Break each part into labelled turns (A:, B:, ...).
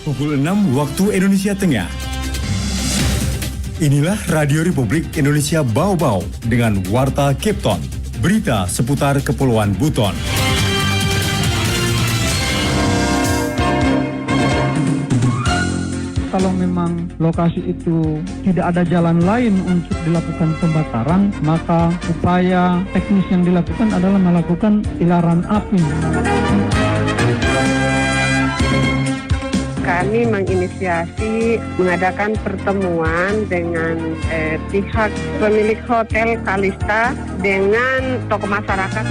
A: Pukul 6 waktu Indonesia Tengah. Inilah Radio Republik Indonesia Bau-Bau dengan Warta Cape Town. Berita seputar Kepulauan Buton.
B: Kalau memang lokasi itu tidak ada jalan lain untuk dilakukan pembakaran, maka upaya teknis yang dilakukan adalah melakukan ilaran api.
C: Kami menginisiasi mengadakan pertemuan dengan pihak pemilik Hotel Kalista dengan tokoh masyarakat.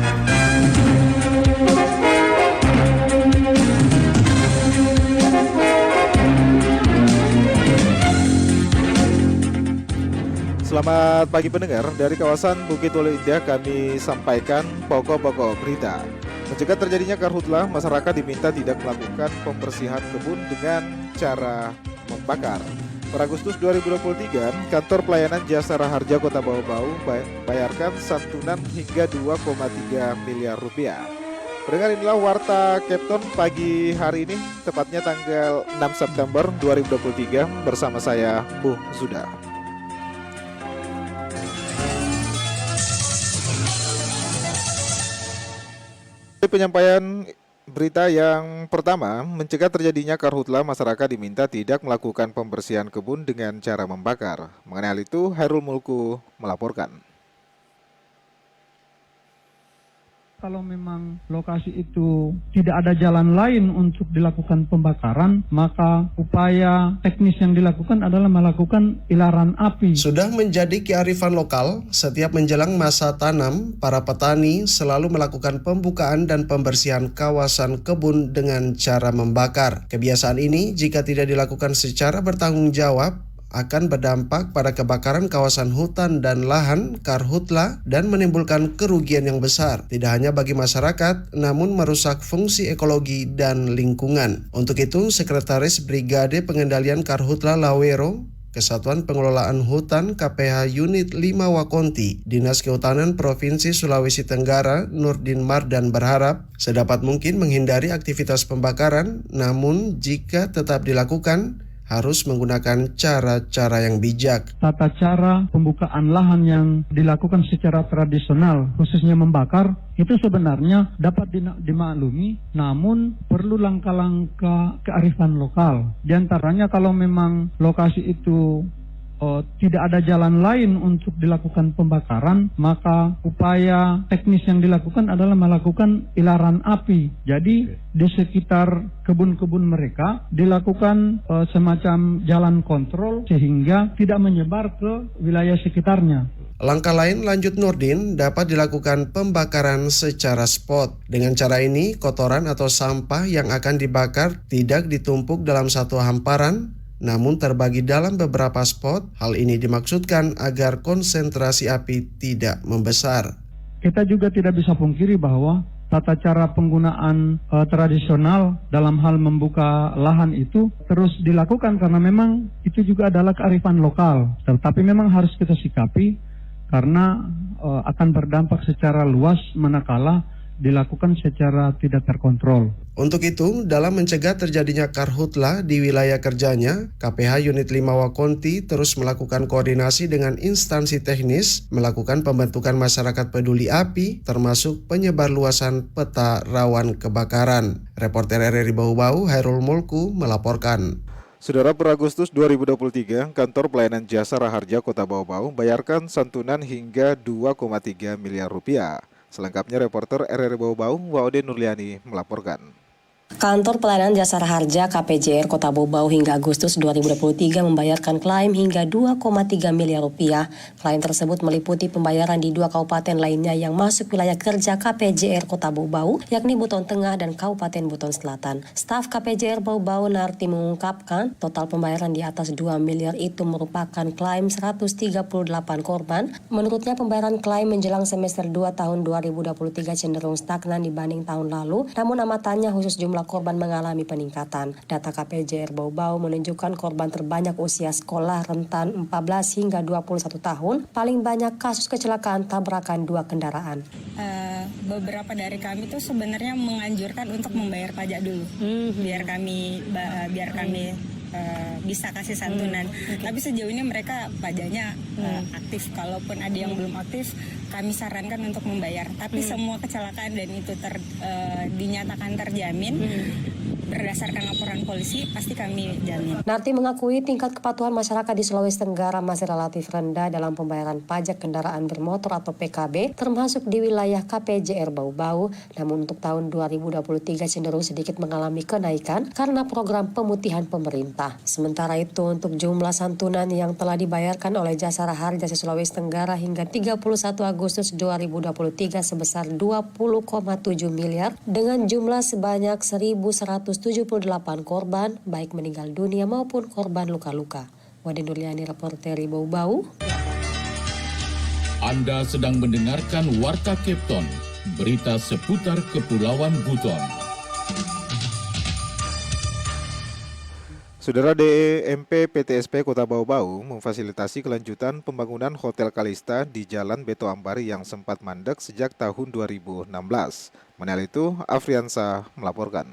D: Selamat pagi pendengar, dari kawasan Bukit Walu Indah kami sampaikan pokok-pokok berita. Mencegah terjadinya karhutlah, masyarakat diminta tidak melakukan pembersihan kebun dengan cara membakar. Per Agustus 2023, kantor pelayanan jasa Raharja Kota Bau-Bau bayarkan santunan hingga 2,3 miliar rupiah. Pendengar, inilah Warta Cape Town pagi hari ini, tepatnya tanggal 6 September 2023 bersama saya, Bung Zuda. Penyampaian berita yang pertama, mencegah terjadinya karhutlah, masyarakat diminta tidak melakukan pembersihan kebun dengan cara membakar. Mengenai hal itu, Hairul Mulku melaporkan.
B: Kalau memang lokasi itu tidak ada jalan lain untuk dilakukan pembakaran, maka upaya teknis yang dilakukan adalah melakukan ilaran api.
E: Sudah menjadi kearifan lokal, setiap menjelang masa tanam, para petani selalu melakukan pembukaan dan pembersihan kawasan kebun dengan cara membakar. Kebiasaan ini jika tidak dilakukan secara bertanggung jawab, akan berdampak pada kebakaran kawasan hutan dan lahan, karhutla, dan menimbulkan kerugian yang besar, tidak hanya bagi masyarakat, namun merusak fungsi ekologi dan lingkungan. Untuk itu, Sekretaris Brigade Pengendalian Karhutla Lawero, Kesatuan Pengelolaan Hutan KPH Unit 5 Wakonti, Dinas Kehutanan Provinsi Sulawesi Tenggara, Nurdin Mardan berharap sedapat mungkin menghindari aktivitas pembakaran, namun jika tetap dilakukan, harus menggunakan cara-cara yang bijak.
B: Tata cara pembukaan lahan yang dilakukan secara tradisional, khususnya membakar, itu sebenarnya dapat dimaklumi, namun perlu langkah-langkah kearifan lokal. Di antaranya kalau memang lokasi itu tidak ada jalan lain untuk dilakukan pembakaran, maka upaya teknis yang dilakukan adalah melakukan ilaran api. Jadi di sekitar kebun-kebun mereka dilakukan semacam jalan kontrol sehingga tidak menyebar ke wilayah sekitarnya.
E: Langkah lain, lanjut Nurdin, dapat dilakukan pembakaran secara spot. Dengan cara ini, kotoran atau sampah yang akan dibakar tidak ditumpuk dalam satu hamparan, namun terbagi dalam beberapa spot. Hal ini dimaksudkan agar konsentrasi api tidak membesar.
B: Kita juga tidak bisa pungkiri bahwa tata cara penggunaan tradisional dalam hal membuka lahan itu terus dilakukan karena memang itu juga adalah kearifan lokal. Tetapi memang harus kita sikapi karena akan berdampak secara luas manakala dilakukan secara tidak terkontrol.
E: Untuk itu, dalam mencegah terjadinya karhutla di wilayah kerjanya, KPH Unit 5 Wakonti terus melakukan koordinasi dengan instansi teknis, melakukan pembentukan masyarakat peduli api, termasuk penyebar luasan peta rawan kebakaran. Reporter RRI Bau-Bau, Hairul Mulku melaporkan.
D: Saudara, per Agustus 2023, kantor pelayanan jasa Raharja Kota Bau-Bau bayarkan santunan hingga 2,3 miliar rupiah. Selengkapnya reporter RRI Bau-Bau, Waode Nurliani melaporkan.
F: Kantor Pelayanan Jasa Raharja KPJR Kota Bau-Bau hingga Agustus 2023 membayarkan klaim hingga 2,3 miliar rupiah. Klaim tersebut meliputi pembayaran di 2 kabupaten lainnya yang masuk wilayah kerja KPJR Kota Bau-Bau, yakni Buton Tengah dan Kabupaten Buton Selatan. Staf KPJR Bau-Bau Narti mengungkapkan, total pembayaran di atas 2 miliar itu merupakan klaim 138 korban. Menurutnya pembayaran klaim menjelang semester 2 tahun 2023 cenderung stagnan dibanding tahun lalu, namun amatannya khusus jumlah jumlah korban mengalami peningkatan. Data KPJR Bau-Bau menunjukkan korban terbanyak usia sekolah rentan 14 hingga 21 tahun. Paling banyak kasus kecelakaan tabrakan 2 kendaraan.
G: Beberapa dari kami tuh sebenarnya menganjurkan untuk membayar pajak dulu, biar kami bisa kasih santunan. Tapi sejauh ini mereka pajaknya aktif. Kalaupun ada yang belum aktif, kami sarankan untuk membayar. Tapi semua kecelakaan dan itu dinyatakan terjamin berdasarkan laporan polisi, pasti kami jamin.
F: Narti mengakui tingkat kepatuhan masyarakat di Sulawesi Tenggara masih relatif rendah dalam pembayaran pajak kendaraan bermotor atau PKB, termasuk di wilayah KPJR Bau-Bau. Namun untuk tahun 2023 cenderung sedikit mengalami kenaikan karena program pemutihan pemerintah. Sementara itu untuk jumlah santunan yang telah dibayarkan oleh Jasara Harja Sulawesi Tenggara hingga 31 Agustus 2023 sebesar 20,7 miliar dengan jumlah sebanyak 1.178 korban, baik meninggal dunia maupun korban luka-luka. Wade Nurliani, reporter Bau-Bau.
H: Anda sedang mendengarkan Warta Kepton, berita seputar Kepulauan Buton.
D: Saudara, DEMP PTSP Kota Bau-Bau memfasilitasi kelanjutan pembangunan Hotel Kalista di Jalan Beto Ambari yang sempat mandek sejak tahun 2016. Mengenai itu, Afriansa melaporkan.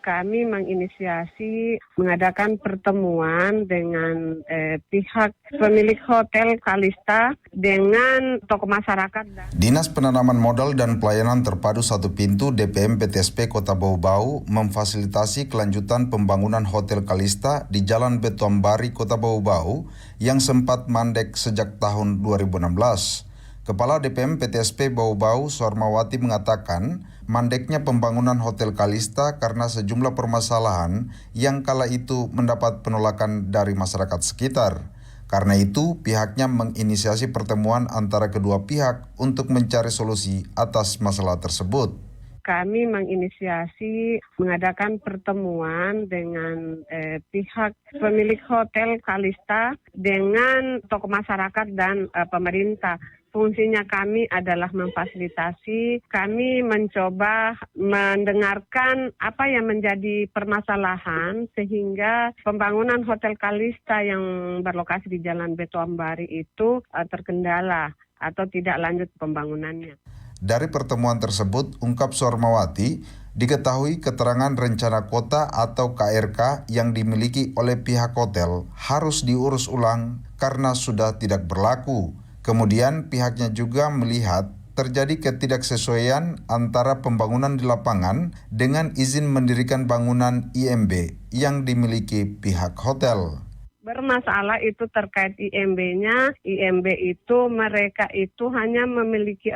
C: Kami menginisiasi mengadakan pertemuan dengan pihak pemilik Hotel Kalista dengan tokoh masyarakat.
I: Dinas Penanaman Modal dan Pelayanan Terpadu Satu Pintu DPM PTSP Kota Bau-Bau memfasilitasi kelanjutan pembangunan Hotel Kalista di Jalan Beto Ambari Kota Bau-Bau yang sempat mandek sejak tahun 2016. Kepala DPM PTSP Bau-Bau Sormawati mengatakan mandeknya pembangunan Hotel Kalista karena sejumlah permasalahan yang kala itu mendapat penolakan dari masyarakat sekitar. Karena itu pihaknya menginisiasi pertemuan antara kedua pihak untuk mencari solusi atas masalah tersebut.
C: Kami menginisiasi mengadakan pertemuan dengan pihak pemilik Hotel Kalista dengan tokoh masyarakat dan pemerintah. Fungsinya kami adalah memfasilitasi, kami mencoba mendengarkan apa yang menjadi permasalahan sehingga pembangunan Hotel Kalista yang berlokasi di Jalan Beto Ambari itu terkendala atau tidak lanjut pembangunannya.
I: Dari pertemuan tersebut, ungkap Sormawati, diketahui keterangan rencana kota atau KRK yang dimiliki oleh pihak hotel harus diurus ulang karena sudah tidak berlaku. Kemudian pihaknya juga melihat terjadi ketidaksesuaian antara pembangunan di lapangan dengan izin mendirikan bangunan IMB yang dimiliki pihak hotel.
C: Bermasalah itu terkait IMB-nya. IMB itu mereka itu hanya memiliki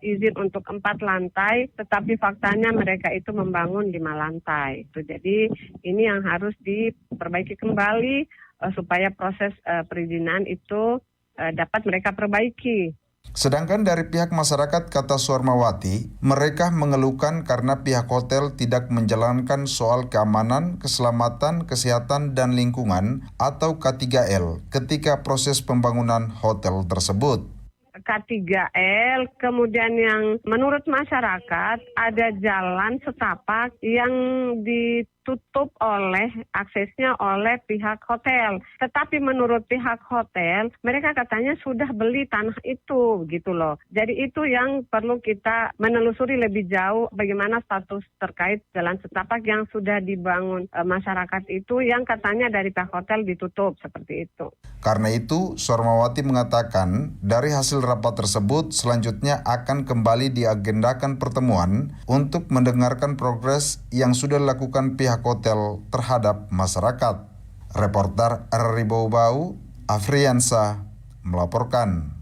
C: izin untuk 4 lantai, tetapi faktanya mereka itu membangun 5 lantai. Jadi ini yang harus diperbaiki kembali supaya proses perizinan itu dapat mereka perbaiki.
I: Sedangkan dari pihak masyarakat, kata Sormawati, mereka mengeluhkan karena pihak hotel tidak menjalankan soal keamanan, keselamatan, kesehatan, dan lingkungan atau K3L ketika proses pembangunan hotel tersebut.
C: K3L, kemudian yang menurut masyarakat ada jalan setapak yang ditutup aksesnya oleh pihak hotel. Tetapi menurut pihak hotel, mereka katanya sudah beli tanah itu gitu loh. Jadi itu yang perlu kita menelusuri lebih jauh bagaimana status terkait jalan setapak yang sudah dibangun masyarakat itu yang katanya dari pihak hotel ditutup seperti itu.
I: Karena itu, Sormawati mengatakan dari hasil rapat tersebut selanjutnya akan kembali diagendakan pertemuan untuk mendengarkan progres yang sudah dilakukan pihak hotel terhadap masyarakat. Reporter RRI Bau-Bau, Afriansa, melaporkan.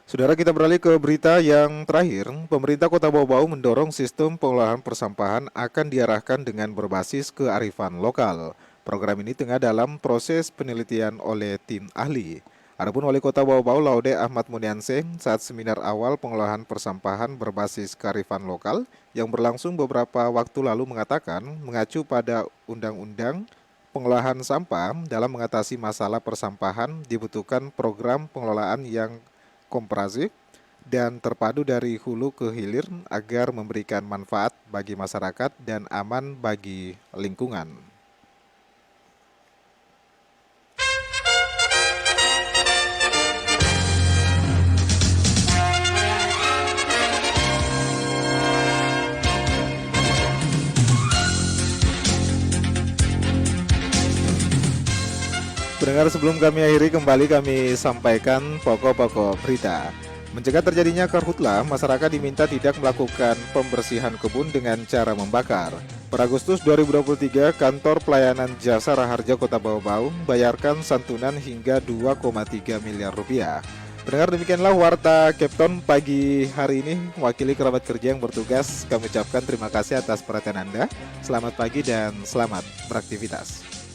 D: Saudara, kita beralih ke berita yang terakhir. Pemerintah Kota Bau-Bau mendorong sistem pengolahan persampahan akan diarahkan dengan berbasis kearifan lokal. Program ini tengah dalam proses penelitian oleh tim ahli. Adapun Wali Kota Bau-Bau Laude Ahmad Munianseng saat seminar awal pengolahan persampahan berbasis kearifan lokal yang berlangsung beberapa waktu lalu mengatakan mengacu pada Undang-Undang Pengolahan Sampah dalam mengatasi masalah persampahan dibutuhkan program pengelolaan yang komprehensif dan terpadu dari hulu ke hilir agar memberikan manfaat bagi masyarakat dan aman bagi lingkungan. Pendengar, sebelum kami akhiri, kembali kami sampaikan pokok-pokok berita. Mencegah terjadinya karhutlah, masyarakat diminta tidak melakukan pembersihan kebun dengan cara membakar. Per Agustus 2023, Kantor Pelayanan Jasa Raharja Kota Bau-Bau bayarkan santunan hingga 2,3 miliar rupiah. Pendengar, demikianlah Warta Kepton pagi hari ini. Mewakili kerabat kerja yang bertugas, kami ucapkan terima kasih atas perhatian Anda. Selamat pagi dan selamat beraktivitas.